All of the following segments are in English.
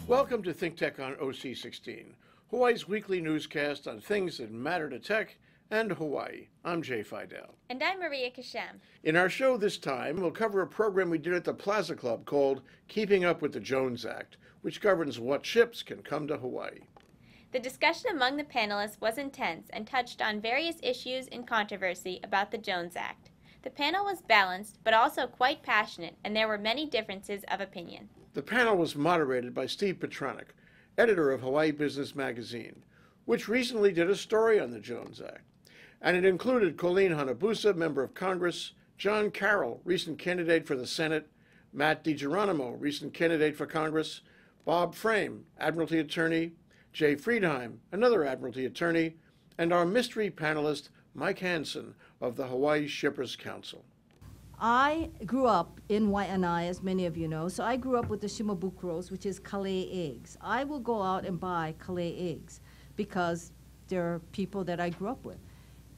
Welcome to ThinkTech on OC16, Hawaii's weekly newscast on things that matter to tech and Hawaii. I'm Jay Fidell. And I'm Maria Kashem. In our show this time, we'll cover a program we did at the Plaza Club called Keeping Up with the Jones Act, which governs what ships can come to Hawaii. The discussion among the panelists was intense and touched on various issues and controversy about the Jones Act. The panel was balanced, but also quite passionate, and there were many differences of opinion. The panel was moderated by Steve Petronic, editor of Hawaii Business Magazine, which recently did a story on the Jones Act. And it included Colleen Hanabusa, member of Congress, John Carroll, recent candidate for the Senate, Matt Digeronimo, recent candidate for Congress, Bob Frame, Admiralty attorney, Jay Friedheim, another Admiralty attorney, and our mystery panelist, Mike Hansen of the Hawaii Shippers Council. I grew up in Waianae, as many of you know, so I grew up with the shimabukuros, which is kalei eggs. I will go out and buy kalei eggs because they're people that I grew up with.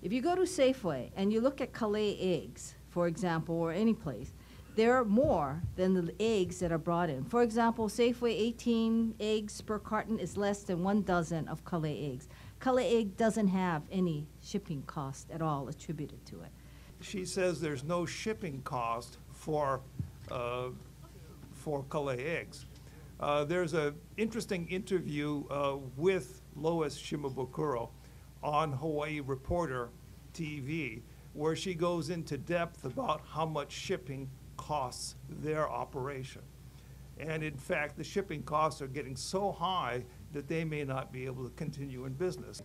If you go to Safeway and you look at kalei eggs, for example, or any place, there are more than the eggs that are brought in. For example, Safeway 18 eggs per carton is less than 1 dozen of kalei eggs. Kalei egg doesn't have any shipping cost at all attributed to it. She says there's no shipping cost for kalei eggs. There's an interesting interview with Lois Shimabukuro on Hawaii Reporter TV, where she goes into depth about how much shipping costs their operation. And in fact, the shipping costs are getting so high that they may not be able to continue in business.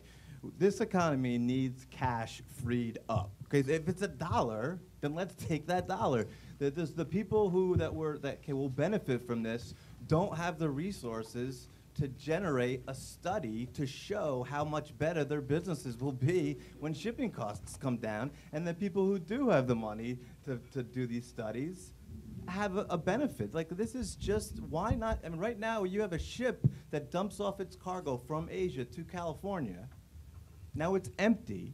This economy needs cash freed up. Because if it's $1, then let's take that dollar. The people that will benefit from this don't have the resources to generate a study to show how much better their businesses will be when shipping costs come down, and the people who do have the money to do these studies have a benefit. Like, this is just, why not? I mean, right now you have a ship that dumps off its cargo from Asia to California. Now it's empty.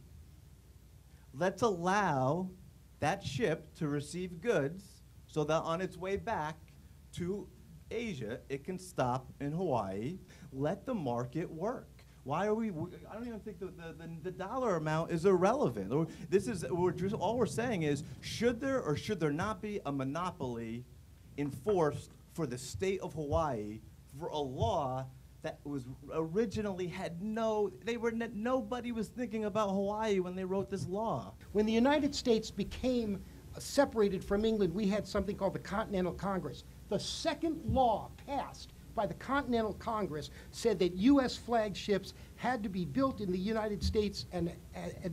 Let's allow that ship to receive goods so that on its way back to Asia, it can stop in Hawaii. Let the market work. Why are we? I don't even think the dollar amount is irrelevant. All we're saying is, should there or should there not be a monopoly enforced for the state of Hawaii for a law that was originally nobody was thinking about Hawaii when they wrote this law. When the United States became separated from England, we had something called the Continental Congress. The second law passed by the Continental Congress said that U.S. flag ships had to be built in the United States and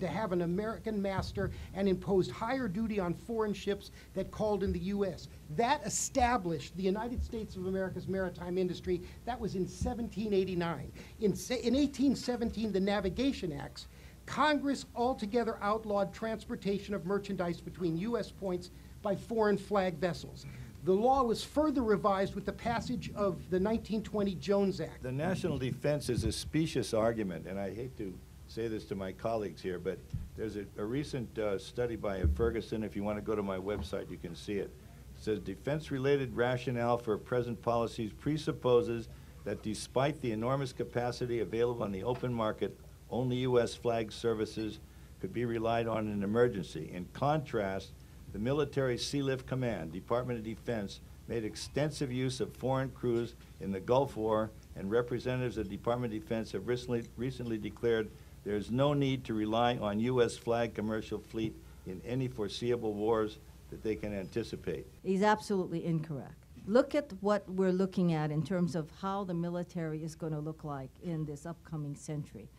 to have an American master, and imposed higher duty on foreign ships that called in the U.S. That established the United States of America's maritime industry. That was in 1789. In 1817, the Navigation Acts, Congress altogether outlawed transportation of merchandise between U.S. points by foreign flag vessels. The law was further revised with the passage of the 1920 Jones Act. The national defense is a specious argument, and I hate to say this to my colleagues here, but there's a recent study by Ferguson. If you want to go to my website, you can see it. It says defense-related rationale for present policies presupposes that despite the enormous capacity available on the open market, only U.S. flag services could be relied on in an emergency. In contrast, the Military Sealift Command, Department of Defense, made extensive use of foreign crews in the Gulf War, and representatives of the Department of Defense have recently declared there is no need to rely on U.S. flag commercial fleet in any foreseeable wars that they can anticipate. He's absolutely incorrect. Look at what we're looking at in terms of how the military is going to look like in this upcoming century.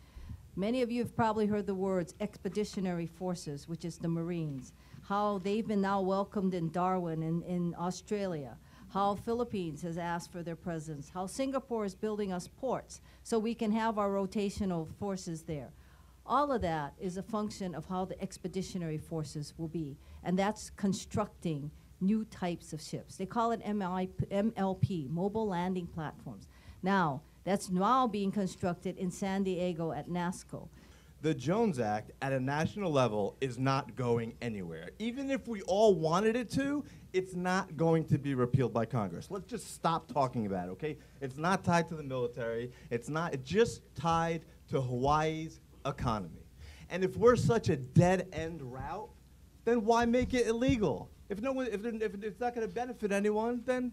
Many of you have probably heard the words expeditionary forces, which is the Marines, how they've been now welcomed in Darwin in Australia, how Philippines has asked for their presence, how Singapore is building us ports so we can have our rotational forces there. All of that is a function of how the expeditionary forces will be, and that's constructing new types of ships. They call it MLP, Mobile Landing Platforms. Now, that's now being constructed in San Diego at NASCO. the Jones Act at a national level is not going anywhere. Even if we all wanted it to, it's not going to be repealed by Congress. Let's just stop talking about it, okay? It's not tied to the military. It's just tied to Hawaii's economy. And if we're such a dead-end route, then why make it illegal? If it's not going to benefit anyone, then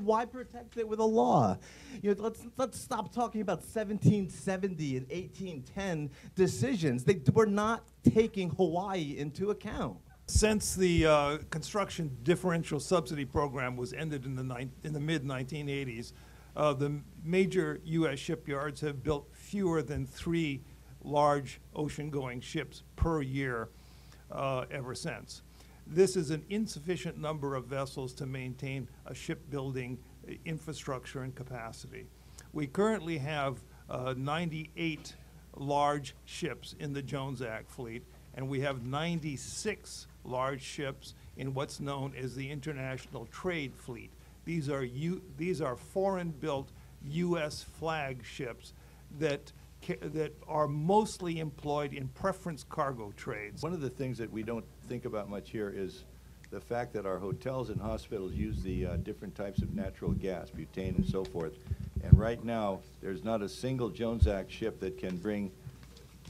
why protect it with a law? You know, let's stop talking about 1770 and 1810 decisions. They were not taking Hawaii into account. Since the construction differential subsidy program was ended in the mid-1980s, the major U.S. shipyards have built fewer than 3 large ocean-going ships per year ever since. This is an insufficient number of vessels to maintain a shipbuilding infrastructure and capacity. We currently have 98 large ships in the Jones Act fleet, and we have 96 large ships in what's known as the International Trade Fleet. These are foreign-built U.S. flag ships that are mostly employed in preference cargo trades. One of the things that we don't think about much here is the fact that our hotels and hospitals use the different types of natural gas, butane and so forth. And right now, there's not a single Jones Act ship that can bring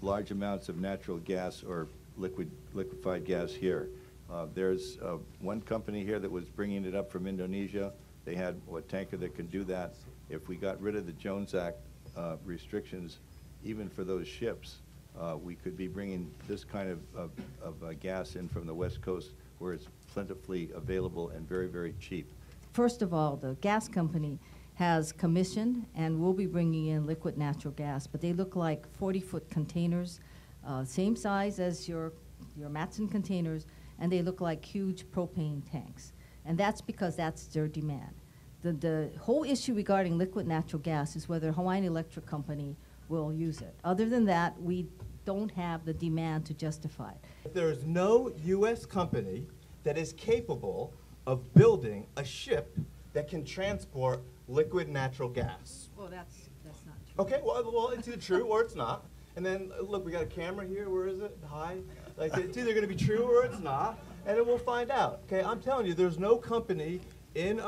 large amounts of natural gas or liquefied gas here. There's one company here that was bringing it up from Indonesia. They had a tanker that can do that. If we got rid of the Jones Act restrictions, even for those ships, we could be bringing this kind of gas in from the West Coast where it's plentifully available and very, very cheap. First of all, the gas company has commissioned and will be bringing in liquid natural gas, but they look like 40-foot containers, same size as your Matson containers, and they look like huge propane tanks. And that's because that's their demand. The whole issue regarding liquid natural gas is whether Hawaiian Electric Company will use it. Other than that, we don't have the demand to justify it. If there is no U.S. company that is capable of building a ship that can transport liquid natural gas. Well, that's not true. Okay, well, it's either true or it's not. And then, look, we got a camera here. Where is it? Hi. Like, it's either going to be true or it's not, and then we'll find out. Okay, I'm telling you, there's no company in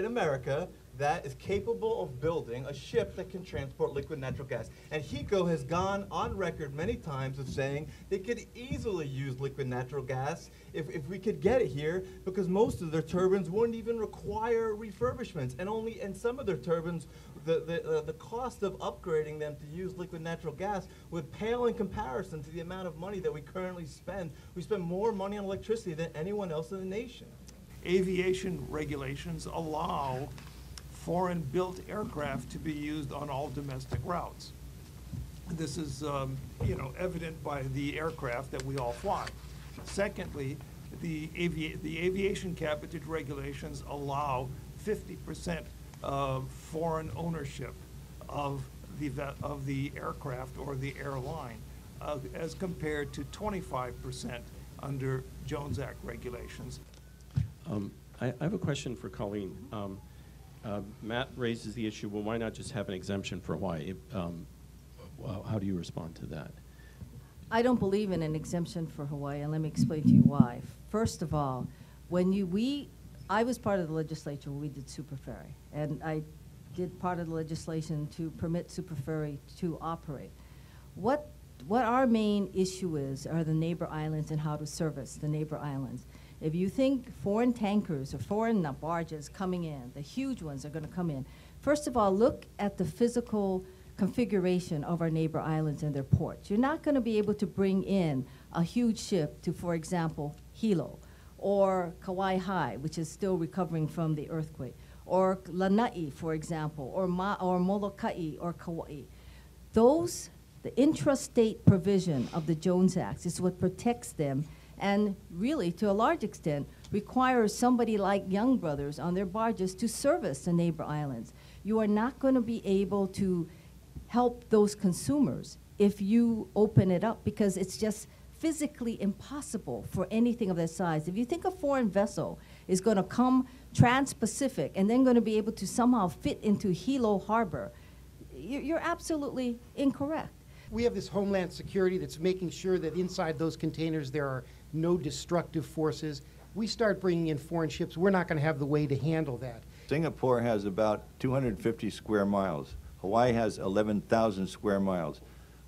America that is capable of building a ship that can transport liquid natural gas. And HECO has gone on record many times of saying they could easily use liquid natural gas if we could get it here, because most of their turbines wouldn't even require refurbishments, and some of their turbines, the cost of upgrading them to use liquid natural gas would pale in comparison to the amount of money that we currently spend. We spend more money on electricity than anyone else in the nation. Aviation regulations allow foreign-built aircraft to be used on all domestic routes. This is, evident by the aircraft that we all fly. Secondly, the aviation cabotage regulations allow 50% of foreign ownership of the aircraft or the airline, as compared to 25% under Jones Act regulations. I have a question for Colleen. Matt raises the issue, well, why not just have an exemption for Hawaii? How do you respond to that? I don't believe in an exemption for Hawaii, and let me explain to you why. First of all, I was part of the legislature when we did Super Ferry, and I did part of the legislation to permit Super Ferry to operate. What our main issue are the neighbor islands and how to service the neighbor islands. If you think foreign tankers or foreign barges coming in, the huge ones are going to come in. First of all, look at the physical configuration of our neighbor islands and their ports. You're not going to be able to bring in a huge ship to, for example, Hilo, or Kauai High, which is still recovering from the earthquake, or Lanai, for example, or Molokai, or Kauai. The intrastate provision of the Jones Act is what protects them, and really, to a large extent, requires somebody like Young Brothers on their barges to service the neighbor islands. You are not going to be able to help those consumers if you open it up, because it's just physically impossible for anything of that size. If you think a foreign vessel is going to come trans-Pacific and then going to be able to somehow fit into Hilo Harbor, you're absolutely incorrect. We have this Homeland Security that's making sure that inside those containers there are no destructive forces. We start bringing in foreign ships, we're not going to have the way to handle that. Singapore has about 250 square miles. Hawaii has 11,000 square miles.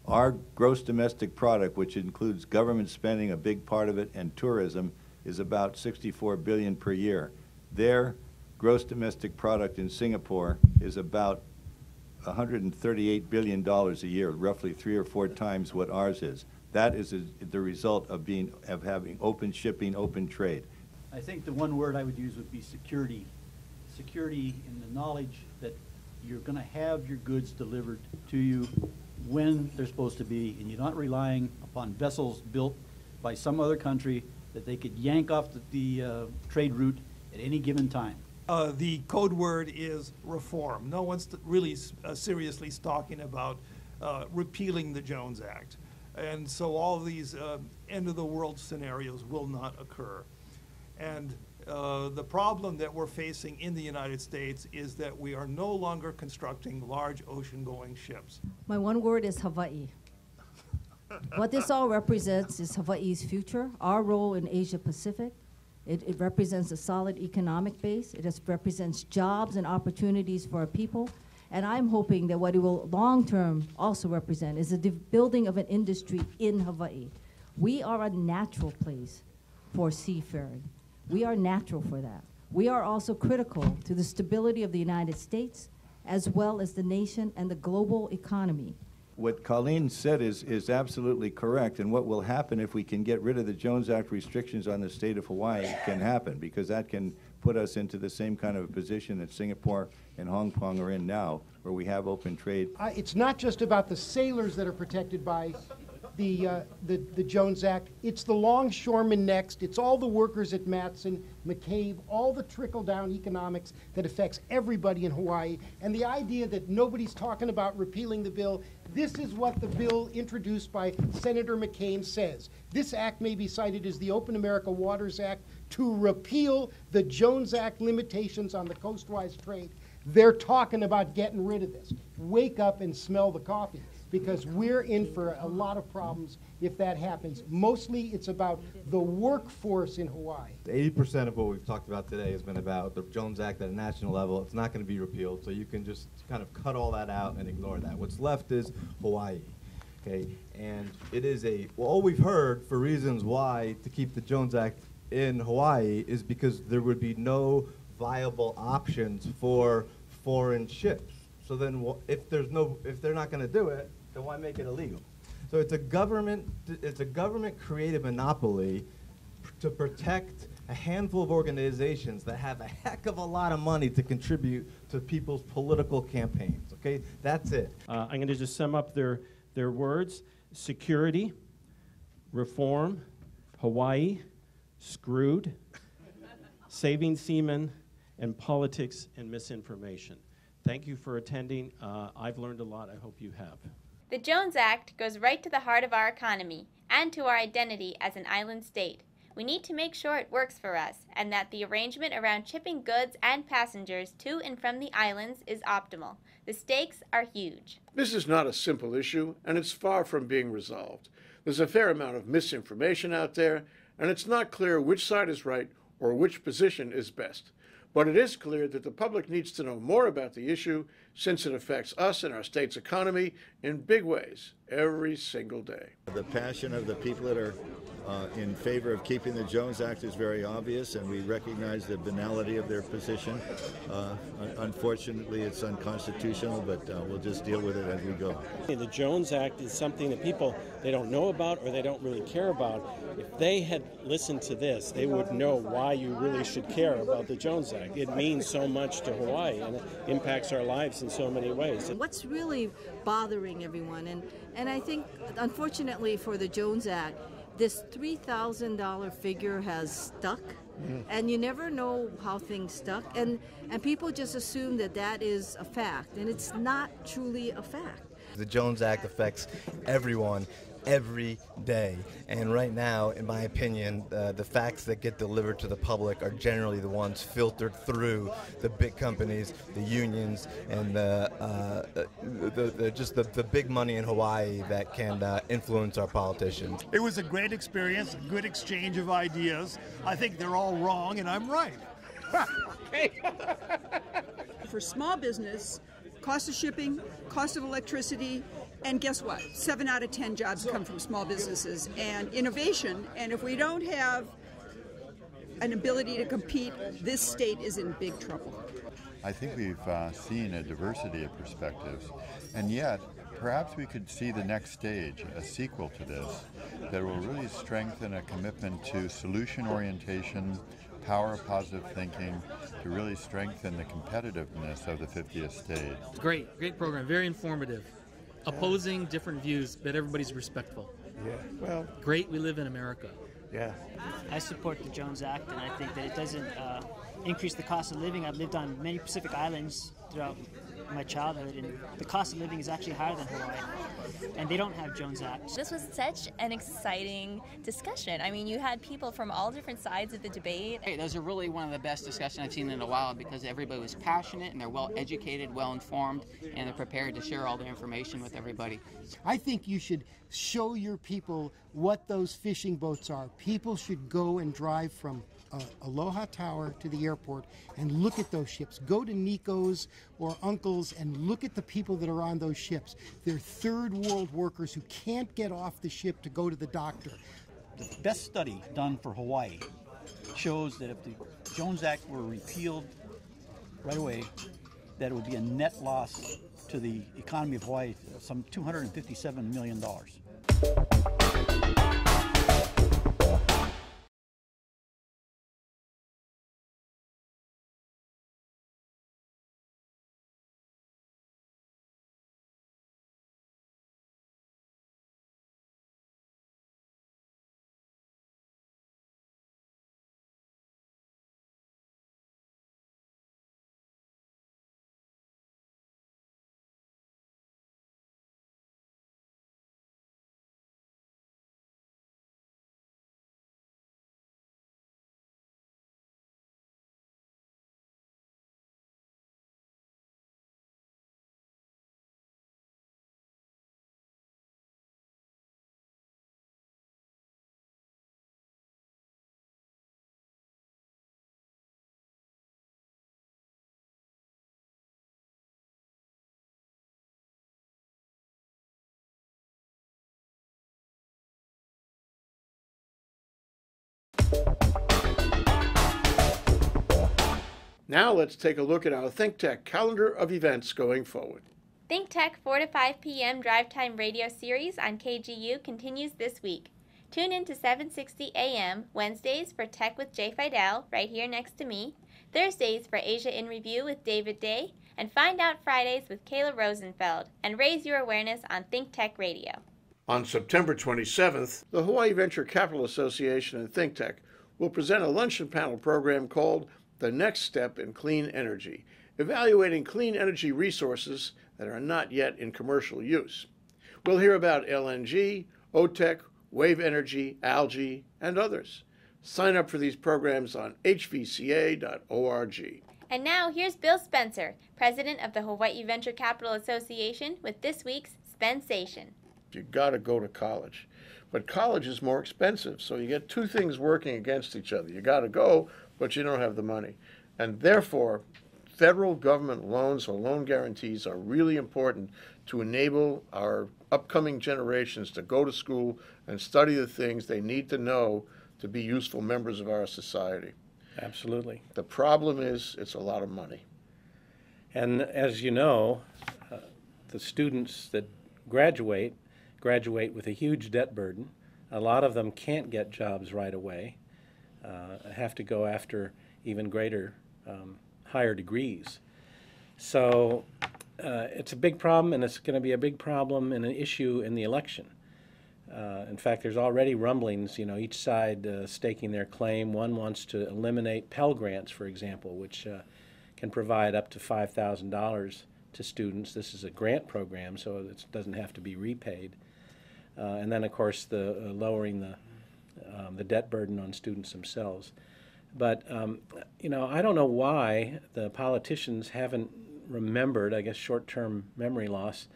Our gross domestic product, which includes government spending, a big part of it, and tourism, is about 64 billion per year. Their gross domestic product in Singapore is about $138 billion a year, roughly 3 or 4 times what ours is. That is the result of having open shipping, open trade. I think the one word I would use would be security. Security in the knowledge that you're going to have your goods delivered to you when they're supposed to be, and you're not relying upon vessels built by some other country that they could yank off the trade route at any given time. The code word is reform. No one's really seriously talking about repealing the Jones Act. And so all of these end-of-the-world scenarios will not occur. And the problem that we're facing in the United States is that we are no longer constructing large ocean-going ships. My one word is Hawaii. What this all represents is Hawaii's future, our role in Asia Pacific. It represents a solid economic base. It represents jobs and opportunities for our people. And I'm hoping that what it will long-term also represent is the building of an industry in Hawaii. We are a natural place for seafaring. We are natural for that. We are also critical to the stability of the United States, as well as the nation and the global economy. What Colleen said is absolutely correct, and what will happen if we can get rid of the Jones Act restrictions on the state of Hawaii can happen, because that can put us into the same kind of a position that Singapore and Hong Kong are in now, where we have open trade. It's not just about the sailors that are protected by the Jones Act. It's the longshoremen next. It's all the workers at Matson, McCabe, all the trickle-down economics that affects everybody in Hawaii. And the idea that nobody's talking about repealing the bill, this is what the bill introduced by Senator McCain says. This act may be cited as the Open America Waters Act to repeal the Jones Act limitations on the coastwise trade. They're talking about getting rid of this. Wake up and smell the coffee, because we're in for a lot of problems if that happens. Mostly it's about the workforce in Hawaii. 80% of what we've talked about today has been about the Jones Act at a national level. It's not going to be repealed, so you can just kind of cut all that out and ignore that. What's left is Hawaii. Okay, and it is all we've heard for reasons why to keep the Jones Act in Hawaii is because there would be no viable options for foreign ships. So then if they're not going to do it, then why make it illegal? So it's a government created monopoly to protect a handful of organizations that have a heck of a lot of money to contribute to people's political campaigns. Okay, that's it. I'm going to just sum up their words: security, reform, Hawaii, screwed, saving seamen, and politics and misinformation. Thank you for attending. I've learned a lot. I hope you have. The Jones Act goes right to the heart of our economy and to our identity as an island state. We need to make sure it works for us and that the arrangement around shipping goods and passengers to and from the islands is optimal. The stakes are huge. This is not a simple issue, and it's far from being resolved. There's a fair amount of misinformation out there, and it's not clear which side is right or which position is best. But it is clear that the public needs to know more about the issue, since it affects us and our state's economy in big ways every single day. The passion of the people that are in favor of keeping the Jones Act is very obvious, and we recognize the banality of their position. Unfortunately, it's unconstitutional, but we'll just deal with it as we go. The Jones Act is something that people, they don't know about or they don't really care about. If they had listened to this, they would know why you really should care about the Jones Act. It means so much to Hawaii, and it impacts our lives in so many ways. What's really bothering everyone, and I think, unfortunately for the Jones Act, this $3,000 figure has stuck, and you never know how things stuck, and people just assume that is a fact, and it's not truly a fact. The Jones Act affects everyone. every day. And right now, in my opinion, the facts that get delivered to the public are generally the ones filtered through the big companies, the unions, and the big money in Hawaii that can influence our politicians. It was a great experience, a good exchange of ideas. I think they're all wrong, and I'm right. For small business, cost of shipping, cost of electricity, and guess what? 7 out of 10 jobs come from small businesses and innovation. And if we don't have an ability to compete, this state is in big trouble. I think we've seen a diversity of perspectives, and yet perhaps we could see the next stage, a sequel to this, that will really strengthen a commitment to solution orientation, power of positive thinking, to really strengthen the competitiveness of the 50th state. Great program, very informative. Opposing different views, but everybody's respectful. Yeah, well. Great, we live in America. Yeah. I support the Jones Act, and I think that it doesn't increase the cost of living. I've lived on many Pacific Islands throughout my childhood, and the cost of living is actually higher than Hawaii, and they don't have Jones Act. This was such an exciting discussion. I mean, you had people from all different sides of the debate. Hey, those are really one of the best discussions I've seen in a while, because everybody was passionate and they're well educated, well informed, and they're prepared to share all their information with everybody. I think you should show your people what those fishing boats are. People should go and drive from Aloha Tower to the airport and look at those ships. Go to Nico's or Uncle's and look at the people that are on those ships. They're third world workers who can't get off the ship to go to the doctor. The best study done for Hawaii shows that if the Jones Act were repealed right away, that it would be a net loss to the economy of Hawaii, some $257 million. Now let's take a look at our ThinkTech calendar of events going forward. ThinkTech 4 to 5 p.m. Drive Time radio series on KGU continues this week. Tune in to 7:60 a.m. Wednesdays for Tech with Jay Fidell, right here next to me. Thursdays for Asia in Review with David Day. And find out Fridays with Kayla Rosenfeld. And raise your awareness on ThinkTech Radio. On September 27th, the Hawaii Venture Capital Association and ThinkTech will present a luncheon panel program called The Next Step in Clean Energy, evaluating clean energy resources that are not yet in commercial use. We'll hear about LNG, OTEC, wave energy, algae, and others. Sign up for these programs on hvca.org. And now here's Bill Spencer, president of the Hawaii Venture Capital Association, with this week's Spensation. You gotta go to college. But college is more expensive, so you get two things working against each other. You gotta go, but you don't have the money. And therefore, federal government loans or loan guarantees are really important to enable our upcoming generations to go to school and study the things they need to know to be useful members of our society. Absolutely. The problem is it's a lot of money. And as you know, the students that graduate with a huge debt burden. A lot of them can't get jobs right away, have to go after even greater, higher degrees. So it's a big problem, and it's going to be a big problem and an issue in the election. In fact, there's already rumblings, each side staking their claim. One wants to eliminate Pell Grants, for example, which can provide up to $5,000 to students. This is a grant program, so it doesn't have to be repaid. and then, of course, the lowering the debt burden on students themselves. But, you know, I don't know why the politicians haven't remembered, I guess short-term memory loss,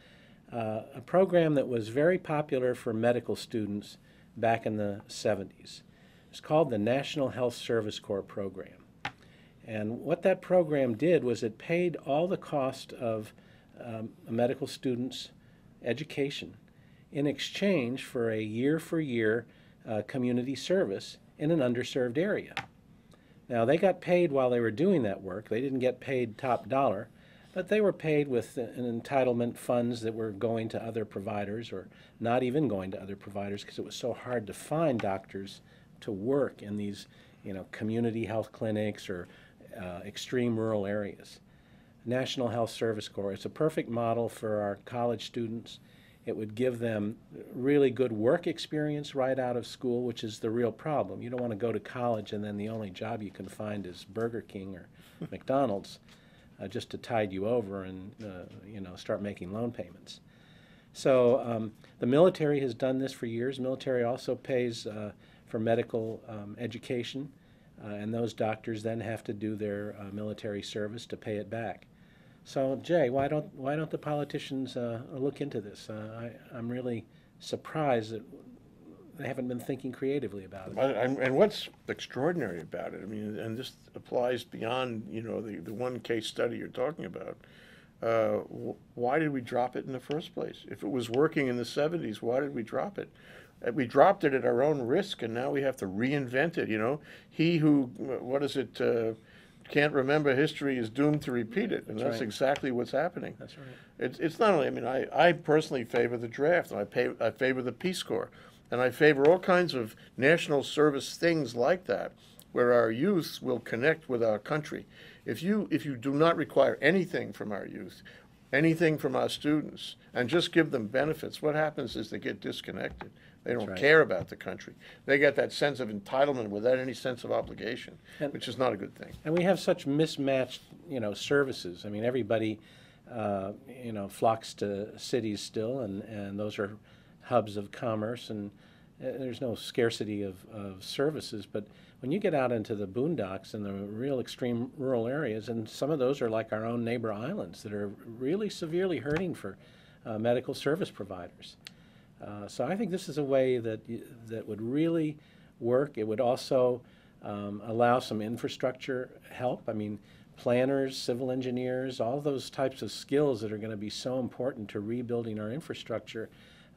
a program that was very popular for medical students back in the 70s. It's called the National Health Service Corps program. And what that program did was it paid all the cost of a medical student's education in exchange for a year-for-year community service in an underserved area. Now, they got paid while they were doing that work. They didn't get paid top dollar, but they were paid with an entitlement funds that were going to other providers or not even going to other providers because it was so hard to find doctors to work in these, you know, community health clinics or extreme rural areas. National Health Service Corps, it's a perfect model for our college students. It would give them really good work experience right out of school, which is the real problem. You don't want to go to college and then the only job you can find is Burger King or McDonald's just to tide you over and you know, start making loan payments. So the military has done this for years. Military also pays for medical education, and those doctors then have to do their military service to pay it back. So, Jay, why don't the politicians look into this? I'm really surprised that they haven't been thinking creatively about it. And what's extraordinary about it, I mean, and this applies beyond, you know, the one case study you're talking about. Why did we drop it in the first place? If it was working in the 70s, why did we drop it? We dropped it at our own risk, and now we have to reinvent it, you know. He who, what is it, can't remember history is doomed to repeat it, and that's right. exactly what's happening. That's right. It's not only, I mean, I personally favor the draft, and I favor the Peace Corps, and I favor all kinds of national service things like that, where our youth will connect with our country. If you do not require anything from our youth, anything from our students, and just give them benefits, what happens is they get disconnected. They don't right. care about the country. They get that sense of entitlement without any sense of obligation, which is not a good thing. And we have such mismatched, you know, services. I mean, everybody, you know, flocks to cities still, and those are hubs of commerce, and there's no scarcity of services. But when you get out into the boondocks and the real extreme rural areas, and some of those are like our own neighbor islands that are really severely hurting for medical service providers. So I think this is a way that would really work. It would also allow some infrastructure help. I mean, planners, civil engineers, all those types of skills that are going to be so important to rebuilding our infrastructure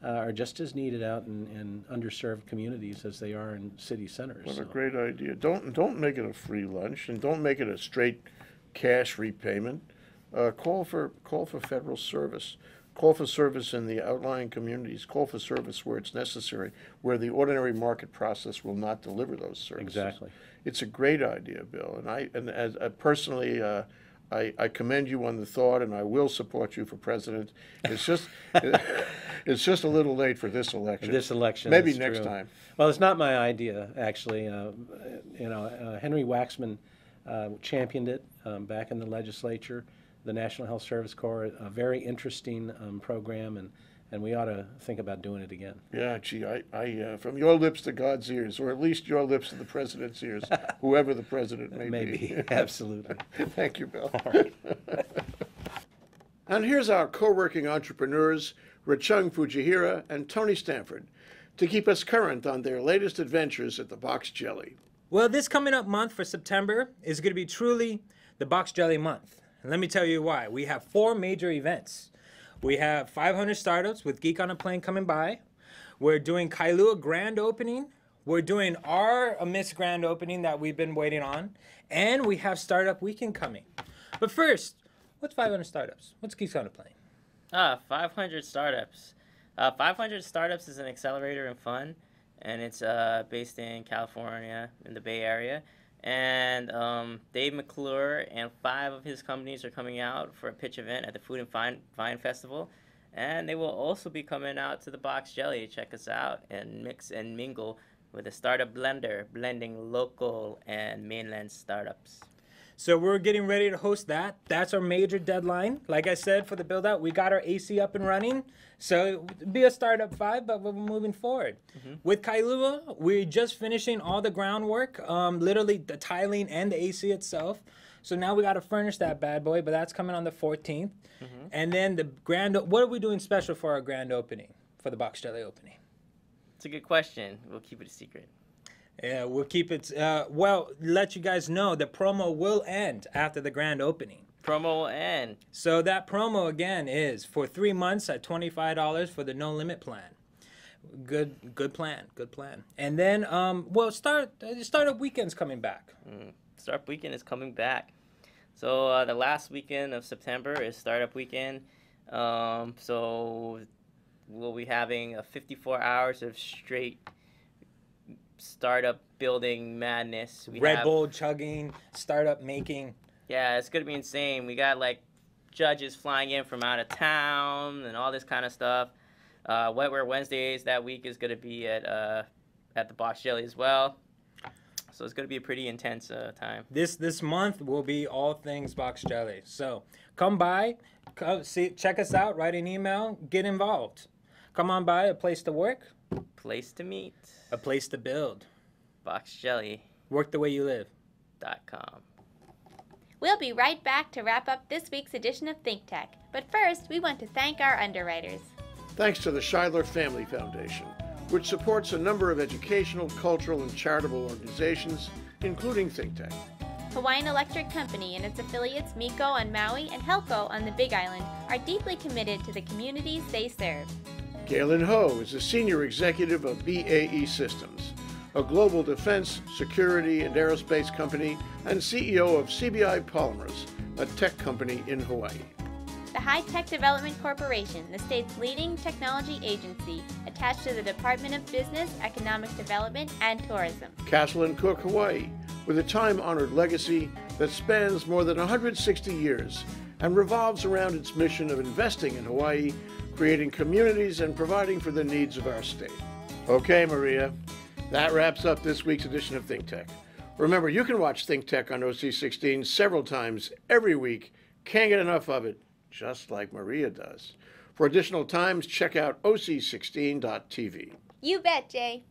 are just as needed out in underserved communities as they are in city centers. What a great idea. Don't make it a free lunch, and don't make it a straight cash repayment. Call for federal service. Call for service in the outlying communities. Call for service where it's necessary, where the ordinary market process will not deliver those services. Exactly. It's a great idea, Bill. And as personally, I commend you on the thought, and I will support you for president. It's just it's just a little late for this election. This election, maybe that's next true. time. Well, it's not my idea, actually. You know, Henry Waxman championed it back in the legislature. The National Health Service Corps, a very interesting program, and we ought to think about doing it again. Yeah, gee, I from your lips to God's ears, or at least your lips to the president's ears, whoever the president may be. Maybe, absolutely. Thank you, Bill. All right. And here's our co-working entrepreneurs, Richung Fujihira and Tony Stanford, to keep us current on their latest adventures at the Box Jelly. Well, this coming up month for September is going to be truly the Box Jelly month. And let me tell you why. We have 4 major events. We have 500 startups with Geek on a Plane coming by. We're doing Kailua grand opening. We're doing our Miss grand opening that we've been waiting on. And we have Startup Weekend coming. But first, what's 500 startups? What's Geeks on a Plane? 500 startups. 500 startups is an accelerator in fun, and it's based in California, in the Bay Area. And Dave McClure and 5 of his companies are coming out for a pitch event at the Food and Vine Festival. And they will also be coming out to the Box Jelly. Check us out and mix and mingle with a startup blender, blending local and mainland startups. So we're getting ready to host that. That's our major deadline. Like I said, for the build out, we got our AC up and running. So it'll be a startup 5, but we're moving forward. With Kailua, we're just finishing all the groundwork, literally the tiling and the AC itself. So now we got to furnish that bad boy, but that's coming on the 14th. And then the what are we doing special for our grand opening, for the Box Jelly opening? It's a good question. We'll keep it a secret. Yeah, we'll keep it, well, let you guys know the promo will end after the grand opening. Promo will end. So that promo, again, is for 3 months at $25 for the no limit plan. Good plan. And then, well, startup weekend's coming back. Startup weekend is coming back. So the last weekend of September is startup weekend. So we'll be having 54 hours of straight startup building madness. Red Bull chugging, startup making. Yeah, it's gonna be insane. We got like judges flying in from out of town and all this kind of stuff. Wetware Wednesdays that week is gonna be at the Box Jelly as well. So it's gonna be a pretty intense time. This month will be all things Box Jelly. So come by, check us out, write an email, get involved. Come on by, a place to work. Place to meet. A place to build. Box Jelly. Work the way you live. .com. We'll be right back to wrap up this week's edition of ThinkTech. But first, we want to thank our underwriters. Thanks to the Scheidler Family Foundation, which supports a number of educational, cultural, and charitable organizations, including ThinkTech. Hawaiian Electric Company and its affiliates MECO on Maui and Helco on the Big Island are deeply committed to the communities they serve. Galen Ho is a senior executive of BAE Systems, a global defense, security, and aerospace company, and CEO of CBI Polymers, a tech company in Hawaii. The High Tech Development Corporation, the state's leading technology agency, attached to the Department of Business, Economic Development, and Tourism. Castle and Cook, Hawaii, with a time-honored legacy that spans more than 160 years and revolves around its mission of investing in Hawaii, creating communities, and providing for the needs of our state. Okay, Maria, that wraps up this week's edition of ThinkTech. Remember, you can watch ThinkTech on OC16 several times every week. Can't get enough of it, just like Maria does. For additional times, check out OC16.tv. You bet, Jay.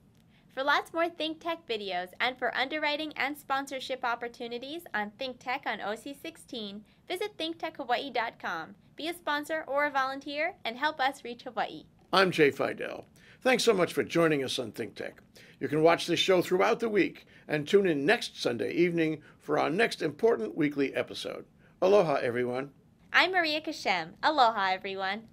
For lots more ThinkTech videos and for underwriting and sponsorship opportunities on ThinkTech on OC16, visit thinktechhawaii.com. Be a sponsor or a volunteer and help us reach Hawaii. I'm Jay Fidell. Thanks so much for joining us on ThinkTech. You can watch this show throughout the week and tune in next Sunday evening for our next important weekly episode. Aloha, everyone. I'm Maria Kashem. Aloha, everyone.